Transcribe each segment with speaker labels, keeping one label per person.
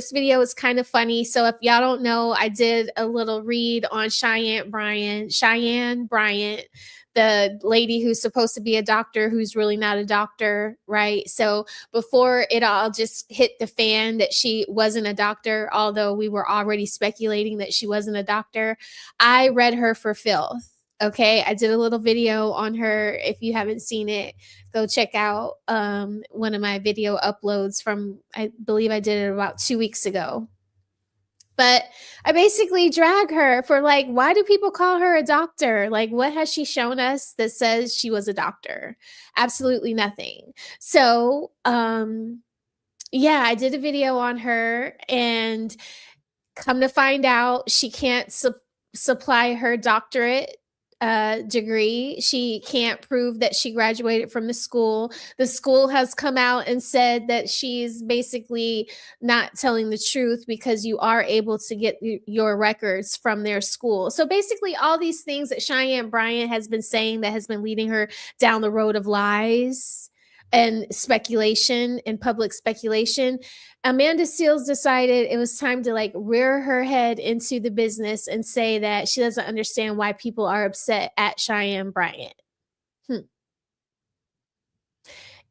Speaker 1: This video is kind of funny. So if y'all don't know, I did a little read on Cheyenne Bryant, the lady who's supposed to be a doctor who's really not a doctor, right? So before it all just hit the fan that she wasn't a doctor, although we were already speculating that she wasn't a doctor, I read her for filth. Okay, I did a little video on her. If you haven't seen it, go check out one of my video uploads from, I believe I did it about 2 weeks ago. But I basically drag her for like, why do people call her a doctor? Like, what has she shown us that says she was a doctor? Absolutely nothing. So, yeah, I did a video on her, and come to find out, she can't supply her doctorate degree. She can't prove that she graduated from the school. The school has come out and said that she's basically not telling the truth because you are able to get your records from their school. So basically all these things that Cheyenne Bryant has been saying that has been leading her down the road of lies and speculation and public speculation, Amanda Seales decided it was time to like rear her head into the business and say that she doesn't understand why people are upset at Cheyenne Bryant.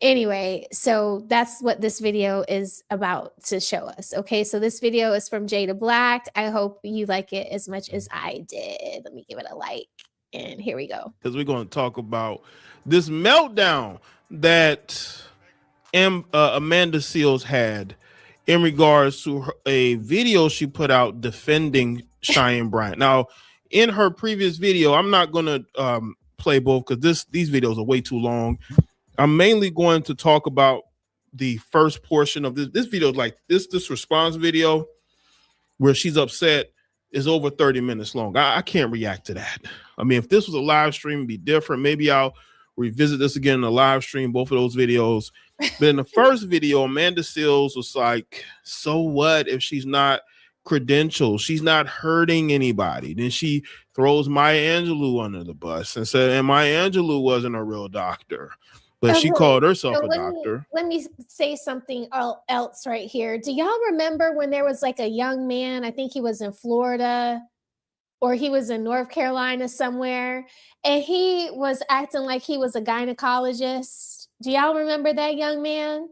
Speaker 1: Anyway, so that's what this video is about to show us. Okay, so this video is from Jada Black. I hope you like it as much as I did. Let me give it a like, and here we go.
Speaker 2: Because we're going to talk about this meltdown that Amanda Seales had in regards to a video she put out defending Cheyenne Bryant. Now, in her previous video, I'm not going to play both because these videos are way too long. I'm mainly going to talk about the first portion of this video. Like this response video where she's upset is over 30 minutes long. I can't react to that. I mean, if this was a live stream, it'd be different. Maybe I'll revisit this again in a live stream, both of those videos. But in the first video, Amanda Seales was like, so what if she's not credentialed? She's not hurting anybody. Then she throws Maya Angelou under the bus and said, and Maya Angelou wasn't a real doctor, but she called herself a doctor.
Speaker 1: Let me say something else right here. Do y'all remember when there was like a young man, I think he was in Florida or he was in North Carolina somewhere, and he was acting like he was a gynecologist? Do y'all remember that young man?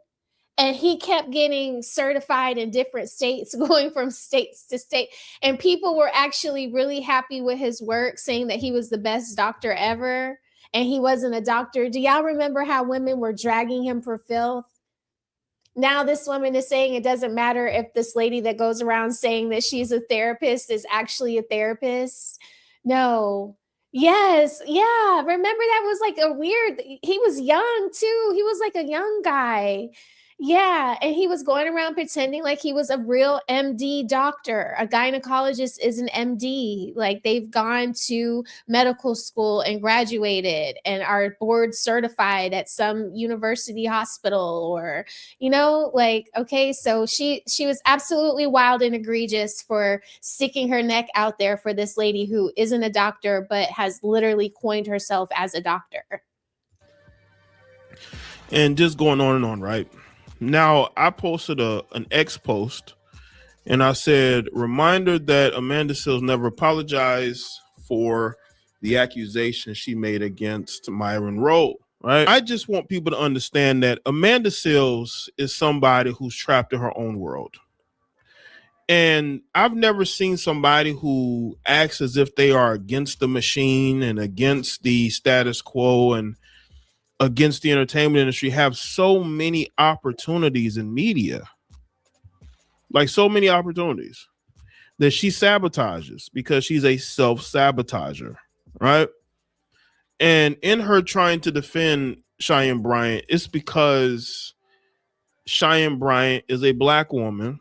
Speaker 1: And he kept getting certified in different states, going from states to state. And people were actually really happy with his work, saying that he was the best doctor ever. And he wasn't a doctor. Do y'all remember how women were dragging him for filth? Now this woman is saying it doesn't matter if this lady that goes around saying that she's a therapist is actually a therapist. No. Yes. Yeah. Remember that was like a weird, he was young too. He was like a young guy. Yeah, and he was going around pretending like he was a real MD doctor. A gynecologist is an MD. Like they've gone to medical school and graduated and are board certified at some university hospital, or, you know, like, okay, so she was absolutely wild and egregious for sticking her neck out there for this lady who isn't a doctor but has literally coined herself as a doctor.
Speaker 2: And just going on and on, right? Now, I posted an X post, and I said, reminder that Amanda Seales never apologized for the accusation she made against Myron Rowe, right? I just want people to understand that Amanda Seales is somebody who's trapped in her own world. And I've never seen somebody who acts as if they are against the machine and against the status quo and against the entertainment industry have so many opportunities in media, like so many opportunities that she sabotages because she's a self-sabotager, right? And in her trying to defend Cheyenne Bryant, it's because Cheyenne Bryant is a black woman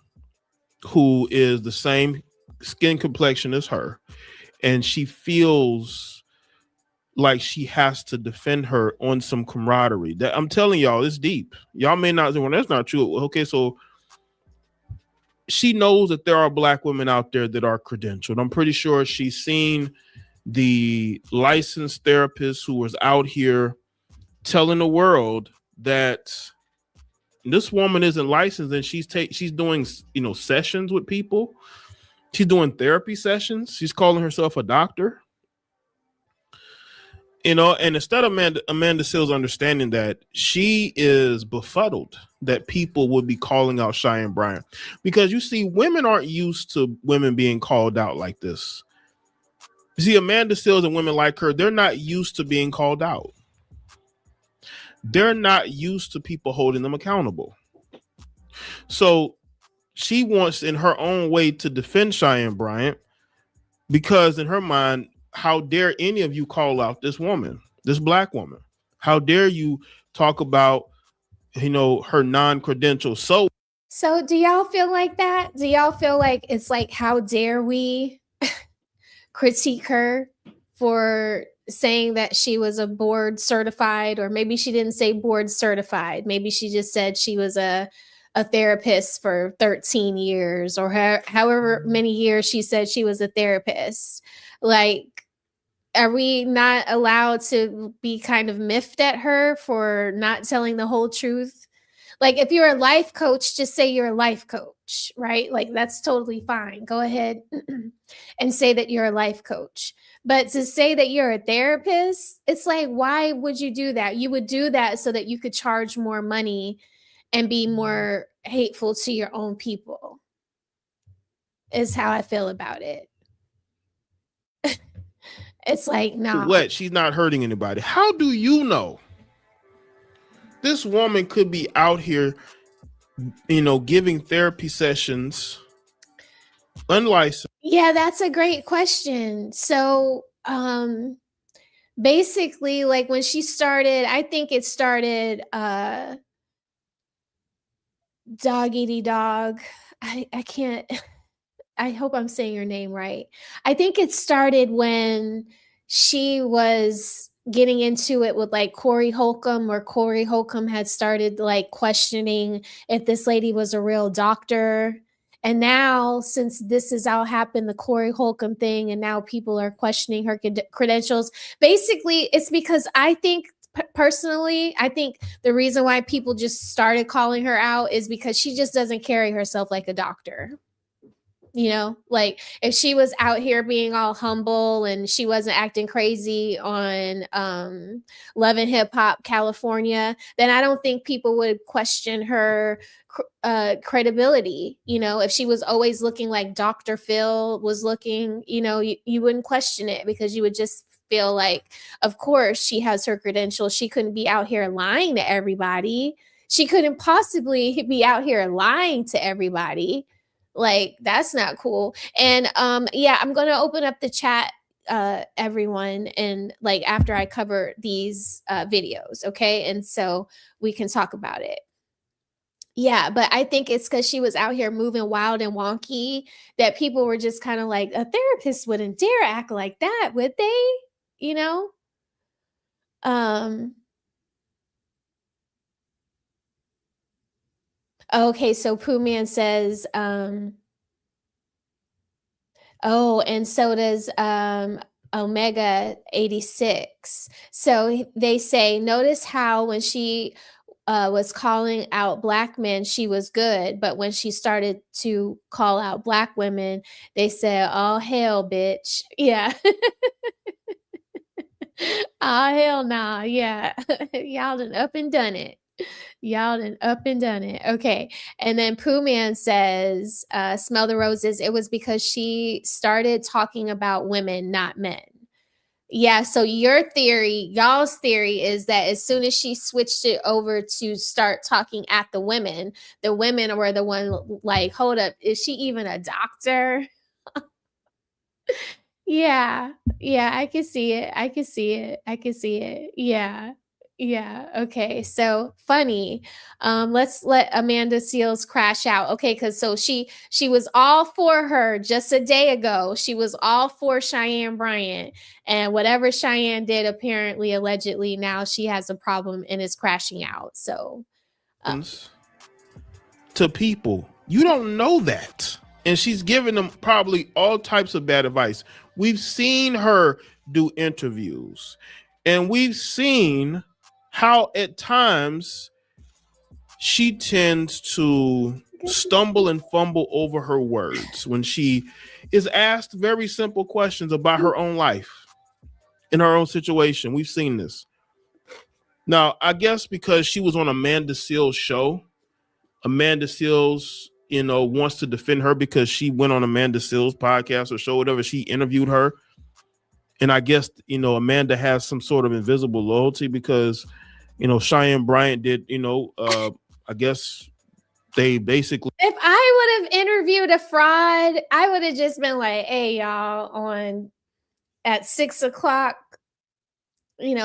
Speaker 2: who is the same skin complexion as her, and she feels like she has to defend her on some camaraderie. That I'm telling y'all, it's deep. Y'all may not say, well, that's not true. Okay, so she knows that there are black women out there that are credentialed. I'm pretty sure she's seen the licensed therapist who was out here telling the world that, This woman isn't licensed, and she's doing, sessions with people. She's doing therapy sessions. She's calling herself a doctor. And instead of Amanda Seales understanding that, she is befuddled that people would be calling out Cheyenne Bryant, because you see, women aren't used to women being called out like this. You see, Amanda Seales and women like her, they're not used to being called out. They're not used to people holding them accountable. So she wants, in her own way, to defend Cheyenne Bryant, because in her mind, how dare any of you call out this woman, this black woman? How dare you talk about, her non-credential? So
Speaker 1: do y'all feel like that? Do y'all feel like it's like, how dare we critique her for saying that she was a board certified, or maybe she didn't say board certified. Maybe she just said she was a therapist for 13 years, or however many years she said she was a therapist. Like, are we not allowed to be kind of miffed at her for not telling the whole truth? Like, if you're a life coach, just say you're a life coach, right? Like, that's totally fine. Go ahead and say that you're a life coach. But to say that you're a therapist, it's like, why would you do that? You would do that so that you could charge more money and be more hateful to your own people, is how I feel about it. It's like, nah.
Speaker 2: What? She's not hurting anybody. How do you know? This woman could be out here, giving therapy sessions unlicensed.
Speaker 1: Yeah, that's a great question. So, basically, like, when she started, I think it started, Dog Eaty Dog. I can't, I hope I'm saying her name right. I think it started when she was getting into it with like Corey Holcomb, or Corey Holcomb had started like questioning if this lady was a real doctor. And now, since this has all happened, the Corey Holcomb thing, and now people are questioning her credentials. Basically, it's because I think, personally, I think the reason why people just started calling her out is because she just doesn't carry herself like a doctor. Like, if she was out here being all humble and she wasn't acting crazy on Love and Hip Hop California, then I don't think people would question her credibility. If she was always looking like Dr. Phil was looking, you wouldn't question it, because you would just feel like, of course, she has her credentials. She couldn't be out here lying to everybody. She couldn't possibly be out here lying to everybody. Like, that's not cool. And yeah, I'm going to open up the chat, everyone, and like, after I cover these videos, okay? And so we can talk about it. Yeah, but I think it's because she was out here moving wild and wonky that people were just kind of like, a therapist wouldn't dare act like that, would they? Okay, so Pooh Man says, oh, and so does Omega 86. So they say, notice how when she was calling out black men, she was good, but when she started to call out black women, they said, "Oh hell, bitch." Yeah. Oh hell nah. Yeah. Y'all done up and done it. Y'all done up and done it. Okay. And then Pooh Man says, smell the roses. It was because she started talking about women, not men. Yeah. So y'all's theory is that as soon as she switched it over to start talking at the women were the one like, hold up, is she even a doctor? Yeah. Yeah, I can see it. I can see it. I can see it. Yeah. Yeah. Okay. So funny. Let's let Amanda Seales crash out. Okay, because so she was all for her just a day ago. She was all for Cheyenne Bryant. And whatever Cheyenne did, apparently, allegedly, now she has a problem and is crashing out. So
Speaker 2: to people, you don't know that. And she's giving them probably all types of bad advice. We've seen her do interviews, and we've seen how at times she tends to stumble and fumble over her words when she is asked very simple questions about her own life in her own situation. We've seen this. Now, I guess because she was on Amanda Seales' show, Amanda Seales, wants to defend her because she went on Amanda Seales' podcast or show, whatever. She interviewed her. And I guess, Amanda has some sort of invisible loyalty because, Cheyenne Bryant did, I guess they basically.
Speaker 1: If I would have interviewed a fraud, I would have just been like, hey, y'all, at 6:00,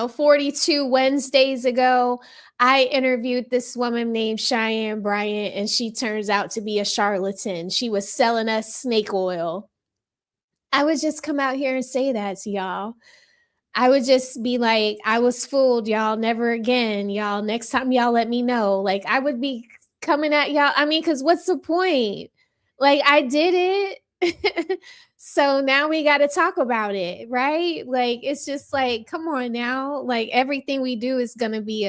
Speaker 1: 42 Wednesdays ago, I interviewed this woman named Cheyenne Bryant, and she turns out to be a charlatan. She was selling us snake oil. I would just come out here and say that to y'all. I would just be like, I was fooled, y'all. Never again, y'all. Next time, y'all let me know. Like, I would be coming at y'all. I mean, because what's the point? Like, I did it. So now we got to talk about it, right? Like, it's just like, come on now. Like, everything we do is going to be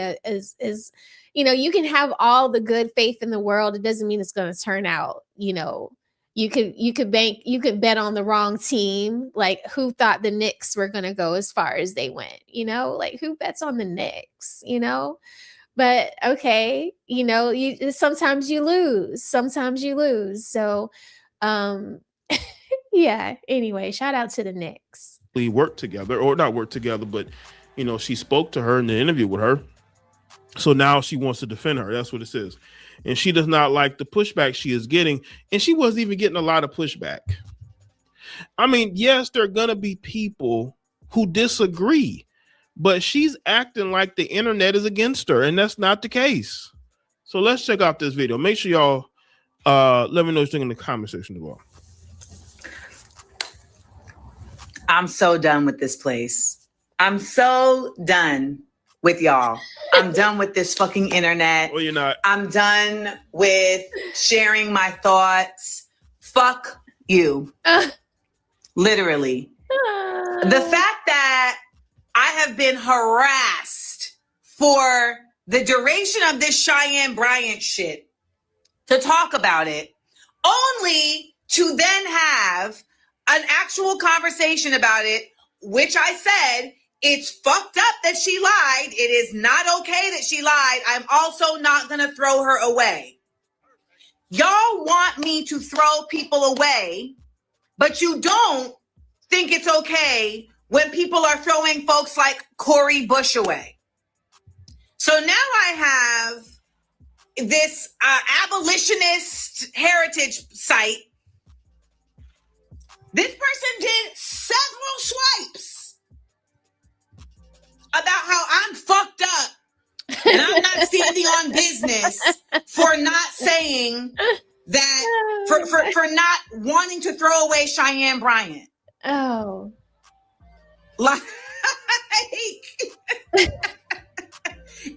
Speaker 1: you can have all the good faith in the world. It doesn't mean it's going to turn out, you could bet on the wrong team. Like, who thought the Knicks were going to go as far as they went, like, who bets on the Knicks, but okay, sometimes you lose. So, yeah, anyway, shout out to the Knicks.
Speaker 2: We worked together, or not work together, but, she spoke to her in the interview with her. So now she wants to defend her. That's what it says. And she does not like the pushback she is getting. And she wasn't even getting a lot of pushback. I mean, yes, there are going to be people who disagree, but she's acting like the internet is against her. And that's not the case. So let's check out this video. Make sure y'all let me know what you think in the comment section as well.
Speaker 3: I'm so done with this place. I'm so done with y'all. I'm done with this fucking internet.
Speaker 2: Well, you're not.
Speaker 3: I'm done with sharing my thoughts. Fuck you. Literally. The fact that I have been harassed for the duration of this Cheyenne Bryant shit to talk about it, only to then have an actual conversation about it, which I said, it's fucked up that she lied. It is not okay that she lied. I'm also not going to throw her away. Y'all want me to throw people away, but you don't think it's okay when people are throwing folks like Cori Bush away. So now I have this abolitionist heritage site. This person did several swipes about how I'm fucked up and I'm not standing on business for not saying that, for not wanting to throw away Cheyenne Bryant.
Speaker 1: Oh.
Speaker 3: Like, and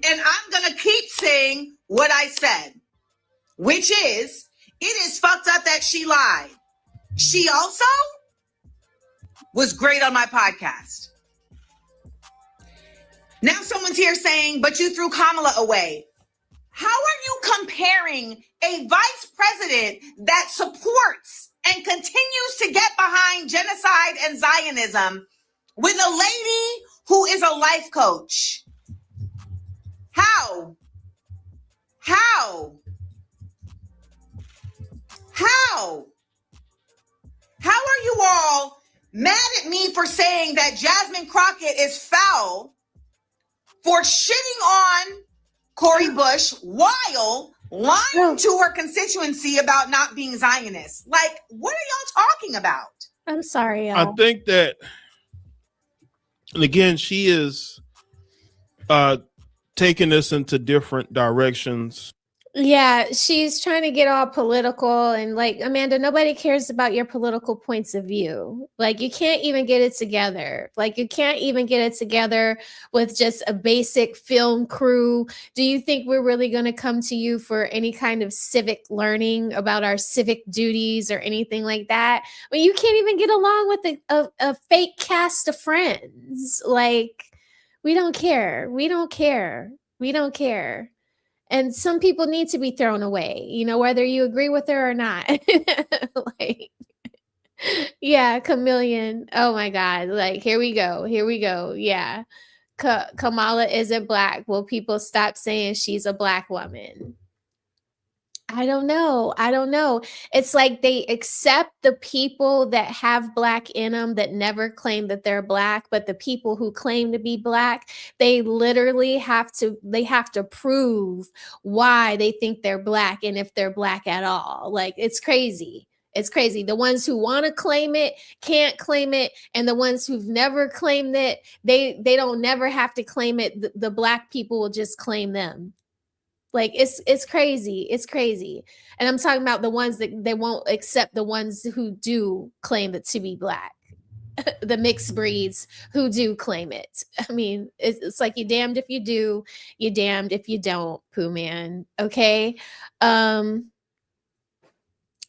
Speaker 3: I'm going to keep saying what I said, which is, it is fucked up that she lied. She also was great on my podcast. Now someone's here saying, but you threw Kamala away. How are you comparing a vice president that supports and continues to get behind genocide and Zionism with a lady who is a life coach? How? How? How? How are you all mad at me for saying that Jasmine Crockett is foul for shitting on Cori Bush while lying to her constituency about not being Zionist? Like, what are y'all talking about?
Speaker 1: I'm sorry, y'all.
Speaker 2: I think that, and again, she is taking this into different directions.
Speaker 1: Yeah, she's trying to get all political, and like, Amanda, nobody cares about your political points of view. Like, you can't even get it together. Like, you can't even get it together with just a basic film crew. Do you think we're really going to come to you for any kind of civic learning about our civic duties or anything like that? I mean, you can't even get along with a fake cast of friends. Like, we don't care. We don't care. We don't care. And some people need to be thrown away, you know, whether you agree with her or not. Like, yeah, chameleon. Oh my God. Like, here we go. Here we go. Yeah. Kamala isn't black. Will people stop saying she's a black woman? I don't know. I don't know. It's like they accept the people that have black in them that never claim that they're black, but the people who claim to be black, they literally have to prove why they think they're black and if they're black at all. Like, it's crazy. It's crazy. The ones who want to claim it can't claim it, and the ones who've never claimed it, they don't never have to claim it. The black people will just claim them. Like, it's crazy. It's crazy. And I'm talking about the ones that they won't accept, the ones who do claim it to be black. The mixed breeds who do claim it. I mean, it's like you're damned if you do, you're damned if you don't, Pooh Man. Okay.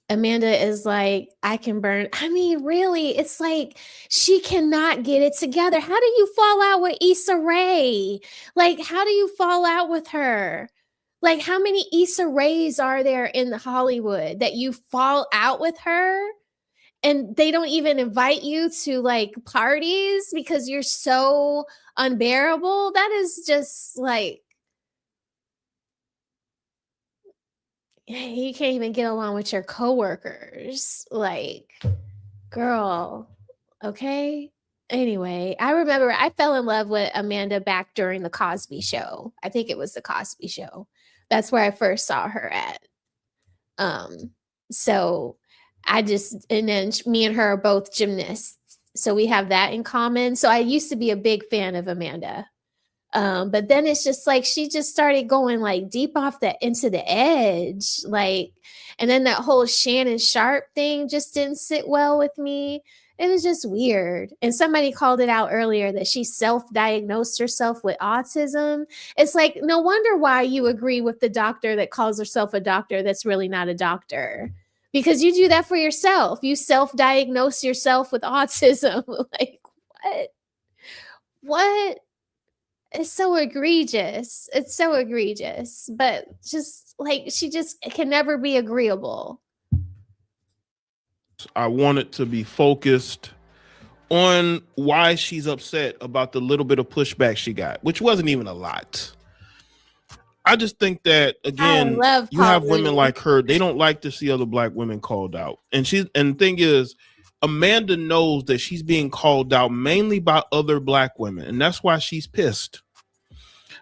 Speaker 1: Amanda is like, I can burn. I mean, really, it's like she cannot get it together. How do you fall out with Issa Rae? Like, how do you fall out with her? Like, how many Issa Raes are there in Hollywood that you fall out with her and they don't even invite you to like parties because you're so unbearable? That is just like, you can't even get along with your coworkers. Like, girl, okay? Anyway, I remember I fell in love with Amanda back during the Cosby Show. I think it was the Cosby Show. That's where I first saw her at. So and then me and her are both gymnasts. So we have that in common. So I used to be a big fan of Amanda. But then it's just like she just started going like deep off into the edge. Like, and then that whole Shannon Sharp thing just didn't sit well with me. It was just weird. And somebody called it out earlier that she self-diagnosed herself with autism. It's like, no wonder why you agree with the doctor that calls herself a doctor that's really not a doctor. Because you do that for yourself. You self-diagnose yourself with autism. Like, what? What? It's so egregious. It's so egregious. But just like, she just can never be agreeable.
Speaker 2: I wanted to be focused on why she's upset about the little bit of pushback she got, which wasn't even a lot. I just think that, again, you have women like her, they don't like to see other black women called out. And the thing is, Amanda knows that she's being called out mainly by other black women, and that's why she's pissed.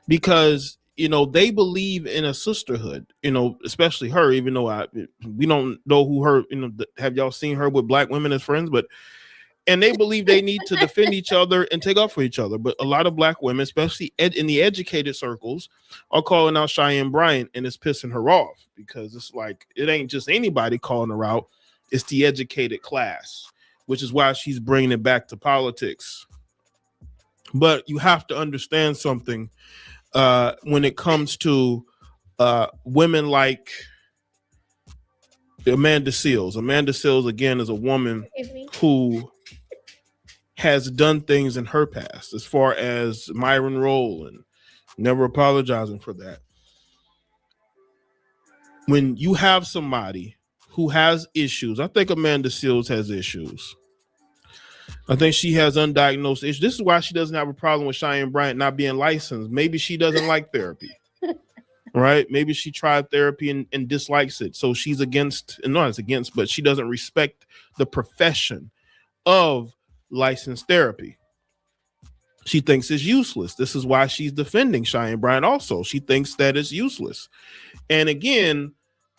Speaker 2: Because, you know, they believe in a sisterhood, you know, especially her, even though we don't know who her, you know, have y'all seen her with black women as friends? And they believe they need to defend each other and take up for each other. But a lot of black women, especially in the educated circles, are calling out Cheyenne Bryant, and it's pissing her off because it's like, it ain't just anybody calling her out. It's the educated class, which is why she's bringing it back to politics. But you have to understand something when it comes to women like Amanda Seales. Amanda Seales, again, is a woman who has done things in her past, as far as Myron Rolle, and never apologizing for that. When you have somebody who has issues, I think Amanda Seales has issues. I think she has undiagnosed issues. This is why she doesn't have a problem with Cheyenne Bryant not being licensed. Maybe she doesn't like therapy, right? Maybe she tried therapy and dislikes it. So she's against, and not as against, but she doesn't respect the profession of licensed therapy. She thinks it's useless. This is why she's defending Cheyenne Bryant also. She thinks that it's useless. And again,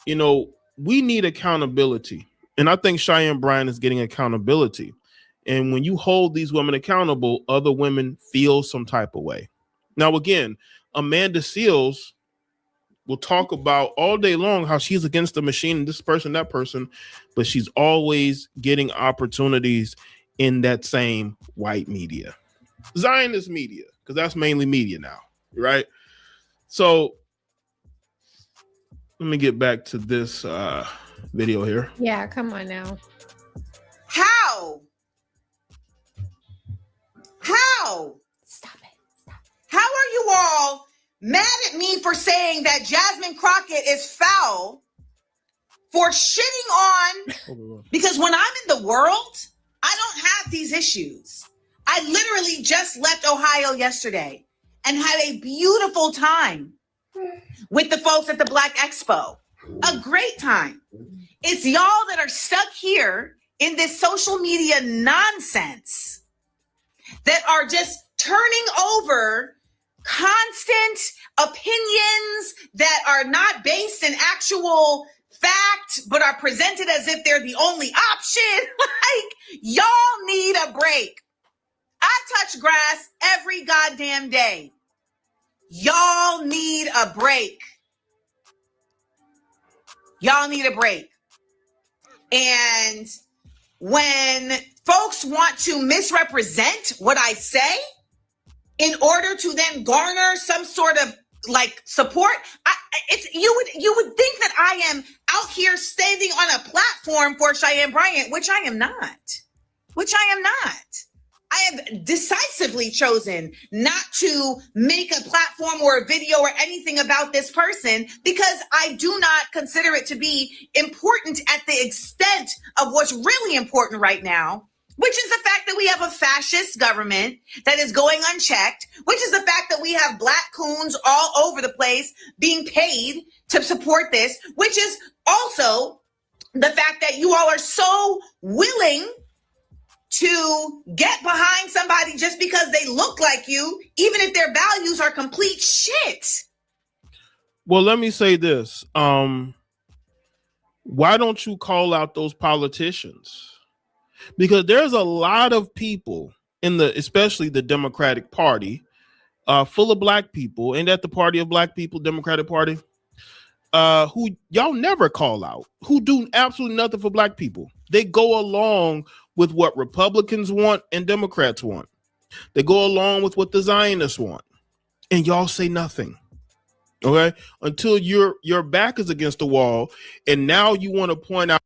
Speaker 2: you know, we need accountability. And I think Cheyenne Bryant is getting accountability. And when you hold these women accountable, other women feel some type of way. Now, again, Amanda Seales will talk about all day long how she's against the machine, this person, that person, but she's always getting opportunities in that same white media, Zionist media, because that's mainly media now, right? So let me get back to this video here.
Speaker 1: Yeah, come on now.
Speaker 3: How?
Speaker 1: Stop it.
Speaker 3: How are you all mad at me for saying that Jasmine Crockett is foul for shitting on, because when I'm in the world, I don't have these issues. I literally just left Ohio yesterday and had a beautiful time with the folks at the Black Expo. A great time. It's y'all that are stuck here in this social media nonsense that are just turning over constant opinions that are not based in actual fact, but are presented as if they're the only option. Like, y'all need a break. I touch grass every goddamn day. Y'all need a break. Y'all need a break. And when folks want to misrepresent what I say in order to then garner some sort of like support, you would think that I am out here standing on a platform for Cheyenne Bryant, which I am not. I have decisively chosen not to make a platform or a video or anything about this person because I do not consider it to be important at the extent of what's really important right now, which is the fact that we have a fascist government that is going unchecked, which is the fact that we have black coons all over the place being paid to support this, which is also the fact that you all are so willing to get behind somebody just because they look like you, even if their values are complete shit.
Speaker 2: Well, let me say this. Why don't you call out those politicians? Because there's a lot of people in especially the Democratic Party, full of black people, and at the party of black people, Democratic Party, who y'all never call out, who do absolutely nothing for black people. They go along with what Republicans want and Democrats want. They go along with what the Zionists want, and y'all say nothing. Okay, until your back is against the wall, and now you want to point out.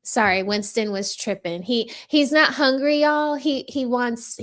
Speaker 1: Sorry, Winston was tripping. He's not hungry, y'all. He wants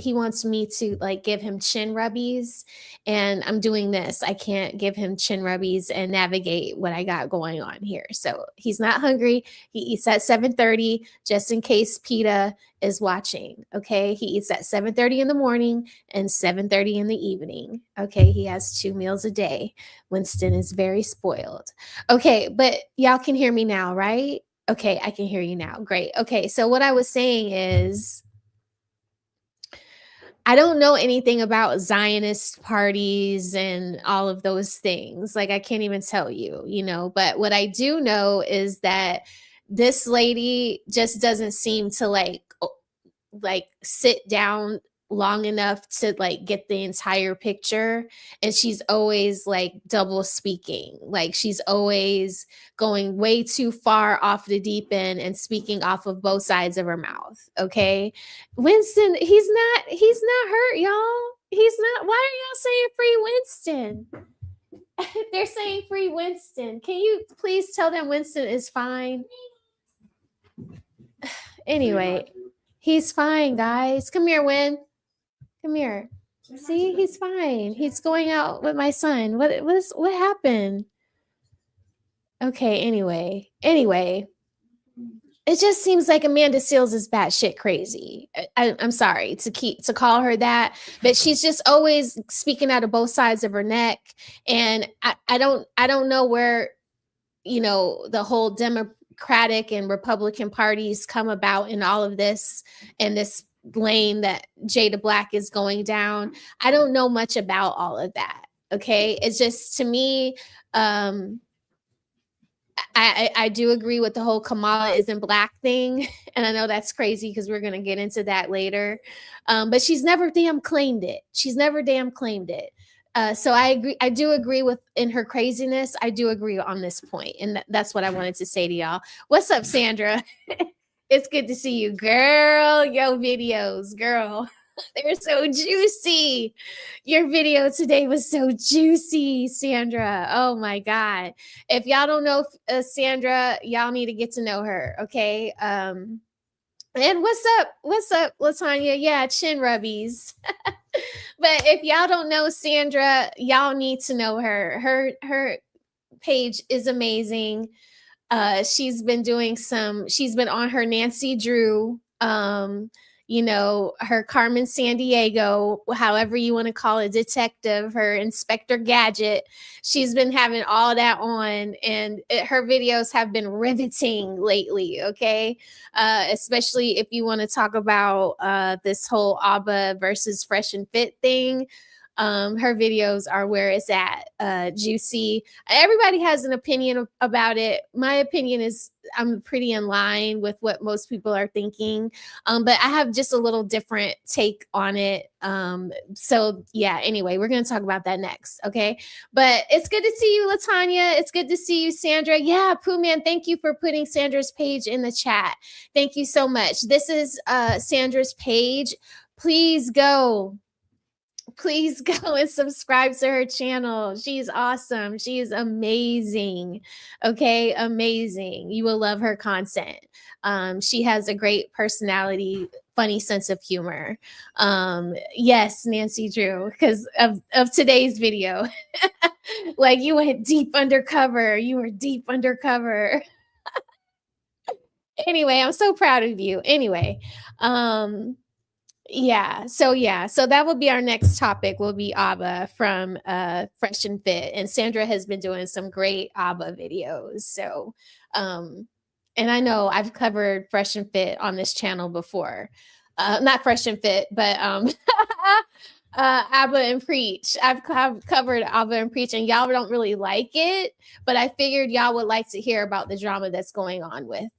Speaker 1: me to like give him chin rubbies, and I'm doing this. I can't give him chin rubbies and navigate what I got going on here. So he's not hungry. He eats at 7:30, just in case PETA is watching. Okay, he eats at 7:30 in the morning and 7:30 in the evening. Okay, he has 2 meals a day. Winston is very spoiled. Okay, but y'all can hear me now, right? Okay, I can hear you now. Great. Okay, so what I was saying is I don't know anything about Zionist parties and all of those things. Like, I can't even tell you, but what I do know is that this lady just doesn't seem to like sit down long enough to like get the entire picture, and she's always like double speaking. Like, she's always going way too far off the deep end and speaking off of both sides of her mouth. Okay, Winston, he's not hurt, y'all. He's not. Why are y'all saying free Winston? They're saying free Winston. Can you please tell them Winston is fine? Anyway, he's fine, guys. Come here, Win. Come here. See, he's fine. He's going out with my son. What happened? Okay, anyway. It just seems like Amanda Seales is batshit crazy. I'm sorry to call her that, but she's just always speaking out of both sides of her neck. And I don't know where, the whole Democratic and Republican parties come about in all of this, and this lane that Jada Black is going down. I don't know much about all of that. Okay. It's just, to me, I do agree with the whole Kamala isn't black thing. And I know that's crazy because we're going to get into that later. But she's never damn claimed it. She's never damn claimed it. So I agree. I do agree with in her craziness. I do agree on this point. And that's what I wanted to say to y'all. What's up, Sandra? It's good to see you, girl. Yo, videos, girl. They're so juicy. Your video today was so juicy, Sandra. Oh my God. If y'all don't know Sandra, y'all need to get to know her. Okay. And what's up? What's up, Latanya? Yeah, chin rubbies. But if y'all don't know Sandra, y'all need to know her. Her page is amazing. She's been on her Nancy Drew, her Carmen Sandiego, however you want to call it, detective, her Inspector Gadget. She's been having all that on, and her videos have been riveting lately. Okay. Especially if you want to talk about this whole ABBA versus Fresh and Fit thing. Her videos are where it's at. Juicy. Everybody has an opinion about it. My opinion is I'm pretty in line with what most people are thinking. But I have just a little different take on it. So yeah, anyway, we're going to talk about that next. Okay. But it's good to see you, Latanya. It's good to see you, Sandra. Yeah. Pooh Man, thank you for putting Sandra's page in the chat. Thank you so much. This is Sandra's page. Please go and subscribe to her channel. She's awesome. She is amazing. Okay, amazing. You will love her content. She has a great personality, funny sense of humor. Yes, Nancy Drew, because of today's video. Like you went deep undercover. You were deep undercover. Anyway, I'm so proud of you. Anyway, so that will be our next topic, will be ABBA from Fresh and Fit. And Sandra has been doing some great ABBA videos. So and I know I've covered Fresh and Fit on this channel before. Not Fresh and Fit, but ABBA and Preach. I've covered ABBA and Preach, and y'all don't really like it, but I figured y'all would like to hear about the drama that's going on with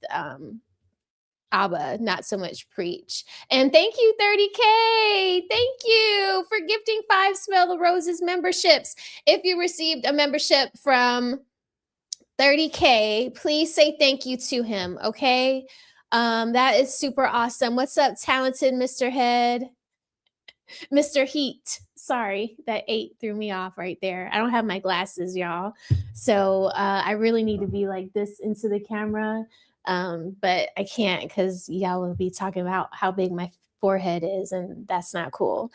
Speaker 1: ABBA, not so much Preach. And thank you, 30K. Thank you for gifting 5 Smell the Roses memberships. If you received a membership from 30K, please say thank you to him, okay? That is super awesome. What's up, talented Mr. Head? Mr. Heat. Sorry, that 8 threw me off right there. I don't have my glasses, y'all. So I really need to be like this into the camera. But I can't because y'all will be talking about how big my forehead is, and that's not cool.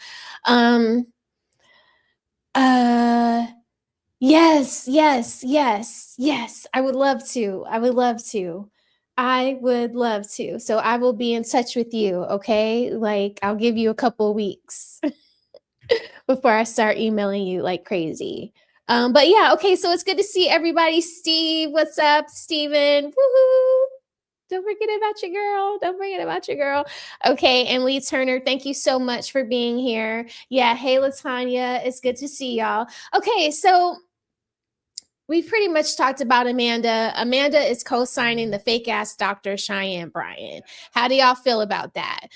Speaker 1: Yes. I would love to. So I will be in touch with you. Okay. Like I'll give you a couple weeks before I start emailing you like crazy. But yeah. Okay. So it's good to see everybody. Steve, what's up? Steven, woohoo. Don't forget about your girl. Okay. And Lee Turner, thank you so much for being here. Yeah. Hey, Latanya. It's good to see y'all. Okay. So we've pretty much talked about Amanda. Amanda is co-signing the fake ass Dr. Cheyenne Bryant. How do y'all feel about that?